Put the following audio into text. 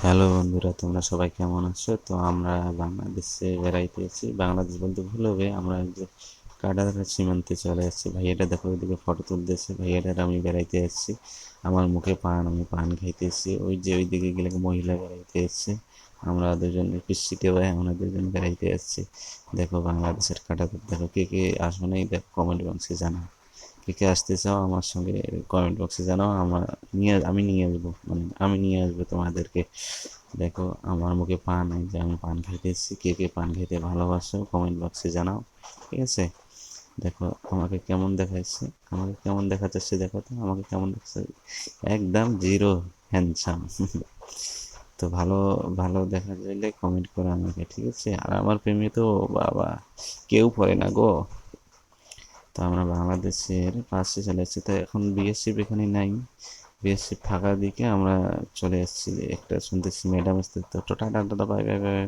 Hello বন্ধুরা, তোমরা সবাই কেমন আছো? তো আমরা বাংলাদেশে বেড়াইতে এসেছি। বাংলাদেশ বলতে ভুল হবে, আমরা যে কাটাতার সীমান্তে চলে এসেছি। ভাইয়াটা দেখো ওইদিকে ফটো তুলতেছে। ভাইয়াটার আমি বেড়াইতে এসেছি। আমার মুখে পান, আমি পান খাইতে এসেছি। ওই যে ওইদিকে গেলে মহিলা বেড়াইতে এসেছে। আমরা দুজন পিসিতে ভাই, আমরা দুজন বেড়াইতে এসেছি। দেখো বাংলাদেশের কাটাতার দেখো, কে কে আসো নাই দেখো, কমেন্ট বক্সে জানাও। কে কে আসতে চাও আমার সঙ্গে, কমেন্ট বক্সে জানাও। আমি নিয়ে আসবো, মানে আমি নিয়ে আসবো তোমাদেরকে। দেখো আমার মুখে পান, এই যে আমি পান খাইতে এসেছি। কে কে পান খেতে ভালোবাসো কমেন্ট বক্সে জানাও, ঠিক আছে? দেখো আমাকে কেমন দেখাচ্ছে, আমাকে কেমন দেখা যাচ্ছে, দেখো তো আমাকে কেমন দেখছে। একদম জিরো হ্যান্ডসাম। তো ভালো ভালো দেখা যাইলে কমেন্ট করো আমাকে, ঠিক আছে? আর আমার প্রেমে তো বাবা কেউ পড়ে না গো। তো আমরা বাংলাদেশের পাশে চলে এসেছি। তো এখন বিএসসিপ এখানে নাই, বিএসসিপ ফাঁকা দিকে আমরা চলে এসেছি। একটা শুনতেছি ম্যাডাম আসতে, তো tata tata, bye bye bye bye.